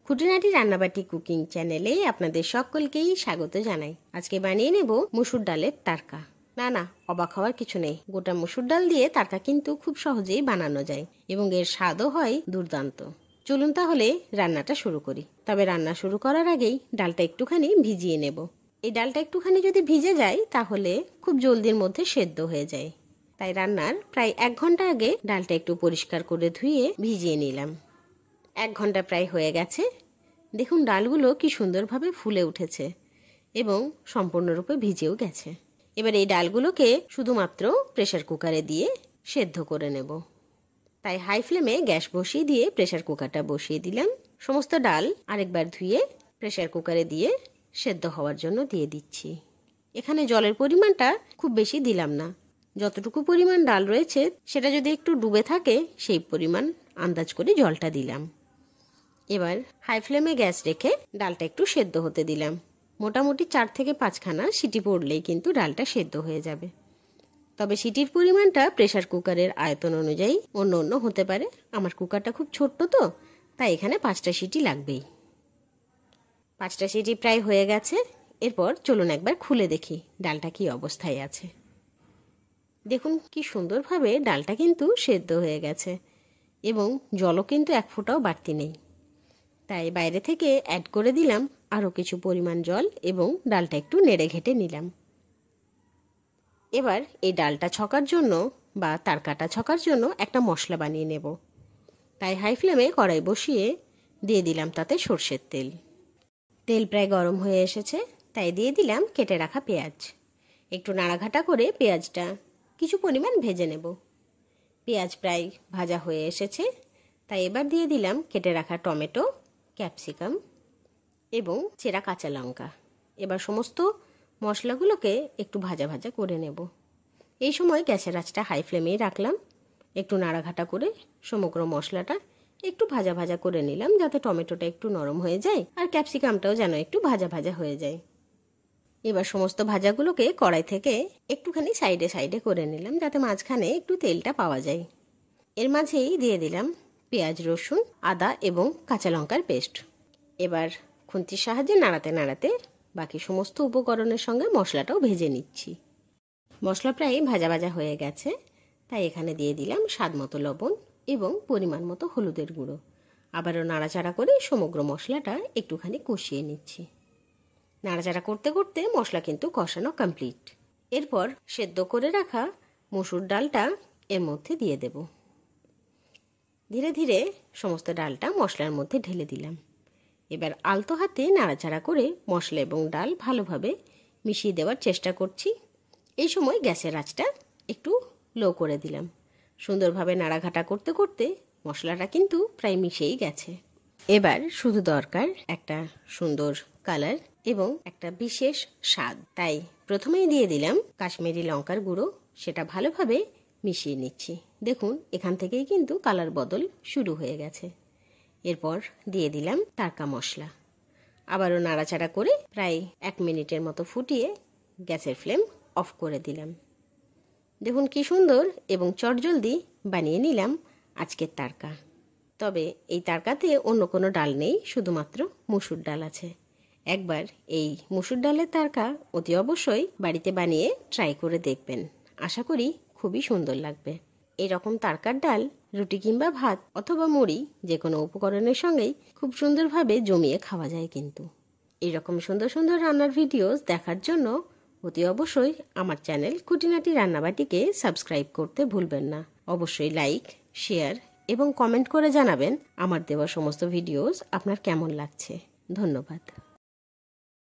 খুঁটিনাটি রান্নাবাটি কুকিং চ্যানেলে আপনাদের সকলকেই স্বাগত জানাই। আজকে বানিয়ে নেব মসুর ডালের তারকা। না, অবাক হওয়ার কিছু নেই। গোটা মসুর ডাল দিয়ে তারকা কিন্তু খুব সহজেই বানানো যায় এবং এর স্বাদও হয় দুর্দান্ত। চলুন তাহলে রান্নাটা শুরু করি। তবে রান্না শুরু করার আগেই ডালটা একটুখানি ভিজিয়ে নেব। এই ডালটা একটুখানি যদি ভিজে যায় তাহলে খুব জলদির মধ্যে সেদ্ধ হয়ে যায়। তাই রান্নার প্রায় 1 ঘন্টা আগে ডালটা একটু পরিষ্কার করে ধুয়ে ভিজিয়ে নিলাম। 1 ঘন্টা প্রায় হয়ে গেছে। দেখুন ডালগুলো কি সুন্দরভাবে ফুলে উঠেছে এবং সম্পূর্ণরূপে ভিজেও গেছে। এবার এই ডালগুলোকে শুধুমাত্র প্রেসার কুকারে দিয়ে সেদ্ধ করে নেব। তাই হাই ফ্লেমে গ্যাস বসিয়ে দিয়ে প্রেসার কুকারটা বসিয়ে দিলাম। সমস্ত ডাল আরেকবার ধুয়ে প্রেসার কুকারে দিয়ে সেদ্ধ হওয়ার জন্য দিয়ে দিচ্ছি। এখানে জলের পরিমাণটা খুব বেশি দিলাম না। যতটুকু পরিমাণ ডাল রয়েছে সেটা যদি একটু ডুবে থাকে সেই পরিমাণ আন্দাজ করে জলটা দিলাম। এবার হাই ফ্লেমে গ্যাস রেখে ডালটা একটু সেদ্ধ হতে দিলাম। মোটামুটি 4 থেকে 5খানা সিটি পড়লেই কিন্তু ডালটা সেদ্ধ হয়ে যাবে। তবে সিটির পরিমাণটা প্রেসার কুকারের আয়তন অনুযায়ী অন্য হতে পারে। আমার কুকারটা খুব ছোট্ট তো, তাই এখানে 5টা সিটি লাগবেই। 5টা সিটি প্রায় হয়ে গেছে। এরপর চলুন একবার খুলে দেখি ডালটা কি অবস্থায় আছে। দেখুন কি সুন্দরভাবে ডালটা কিন্তু সেদ্ধ হয়ে গেছে এবং জলও কিন্তু 1 ফোঁটাও বাড়তি নেই। তাই বাইরে থেকে অ্যাড করে দিলাম আরও কিছু পরিমাণ জল এবং ডালটা একটু নেড়ে ঘেটে নিলাম। এবার এই ডালটা ছকার জন্য বা তারকাটা ছকার জন্য একটা মশলা বানিয়ে নেব। তাই হাই ফ্লেমে কড়াই বসিয়ে দিয়ে দিলাম তাতে সর্ষের তেল। তেল প্রায় গরম হয়ে এসেছে, তাই দিয়ে দিলাম কেটে রাখা পেঁয়াজ। একটু নাড়াঘাটা করে পেঁয়াজটা কিছু পরিমাণ ভেজে নেব। পেঁয়াজ প্রায় ভাজা হয়ে এসেছে, তাই এবার দিয়ে দিলাম কেটে রাখা টমেটো, ক্যাপসিকাম এবং চেরা কাঁচা লঙ্কা। এবার সমস্ত মশলাগুলোকে একটু ভাজা ভাজা করে নেব। এই সময় গ্যাসের আঁচটা হাই ফ্লেমেই রাখলাম। একটু নাড়াঘাটা করে সমগ্র মশলাটা একটু ভাজা ভাজা করে নিলাম, যাতে টমেটোটা একটু নরম হয়ে যায় আর ক্যাপসিকামটাও যেন একটু ভাজা ভাজা হয়ে যায়। এবার সমস্ত ভাজাগুলোকে কড়াই থেকে একটুখানি সাইডে সাইডে করে নিলাম, যাতে মাঝখানে একটু তেলটা পাওয়া যায়। এর মাঝেই দিয়ে দিলাম পেঁয়াজ, রসুন, আদা এবং কাঁচা লঙ্কার পেস্ট। এবার খুন্তির সাহায্যে নাড়াতে নাড়াতে বাকি সমস্ত উপকরণের সঙ্গে মশলাটাও ভেজে নিচ্ছি। মশলা প্রায় ভাজা ভাজা হয়ে গেছে, তাই এখানে দিয়ে দিলাম স্বাদমতো লবণ এবং পরিমাণ মতো হলুদের গুঁড়ো। আবারও নাড়াচাড়া করে সমগ্র মশলাটা একটুখানি কষিয়ে নিচ্ছি। নাড়াচাড়া করতে করতে মশলা কিন্তু কষানো কমপ্লিট। এরপর সেদ্ধ করে রাখা মসুর ডালটা এর মধ্যে দিয়ে দেব। ধীরে ধীরে সমস্ত ডালটা মশলার মধ্যে ঢেলে দিলাম। এবার আলতো হাতে নাড়াচাড়া করে মশলা এবং ডাল ভালোভাবে মিশিয়ে দেওয়ার চেষ্টা করছি। এই সময় গ্যাসের আঁচটা একটু লো করে দিলাম। সুন্দরভাবে নাড়াঘাটা করতে করতে মশলাটা কিন্তু প্রায় মিশেই গেছে। এবার শুধু দরকার একটা সুন্দর কালার এবং একটা বিশেষ স্বাদ। তাই প্রথমেই দিয়ে দিলাম কাশ্মীরি লঙ্কার গুঁড়ো। সেটা ভালোভাবে মিশিয়ে নিচ্ছি। দেখুন এখান থেকেই কিন্তু কালার বদল শুরু হয়ে গেছে। এরপর দিয়ে দিলাম তারকা মশলা। আবারও নাড়াচাড়া করে প্রায় 1 মিনিটের মতো ফুটিয়ে গ্যাসের ফ্লেম অফ করে দিলাম। দেখুন কি সুন্দর এবং চটজলদি বানিয়ে নিলাম আজকের তারকা। তবে এই তারকাতে অন্য কোনো ডাল নেই, শুধুমাত্র মসুর ডাল আছে। একবার এই মসুর ডালের তারকা অতি অবশ্যই বাড়িতে বানিয়ে ট্রাই করে দেখবেন। আশা করি খুবই সুন্দর লাগবে। এরকম তারকার ডাল রুটি কিংবা ভাত অথবা মুড়ি যে কোনো উপকরণের সঙ্গেই খুব সুন্দরভাবে জমিয়ে খাওয়া যায়। কিন্তু এইরকম সুন্দর সুন্দর রান্নার ভিডিওস দেখার জন্য অতি অবশ্যই আমার চ্যানেল খুঁটিনাটি রান্নাবাটিকে সাবস্ক্রাইব করতে ভুলবেন না। অবশ্যই লাইক, শেয়ার এবং কমেন্ট করে জানাবেন আমার দেওয়া সমস্ত ভিডিওস আপনার কেমন লাগছে। ধন্যবাদ।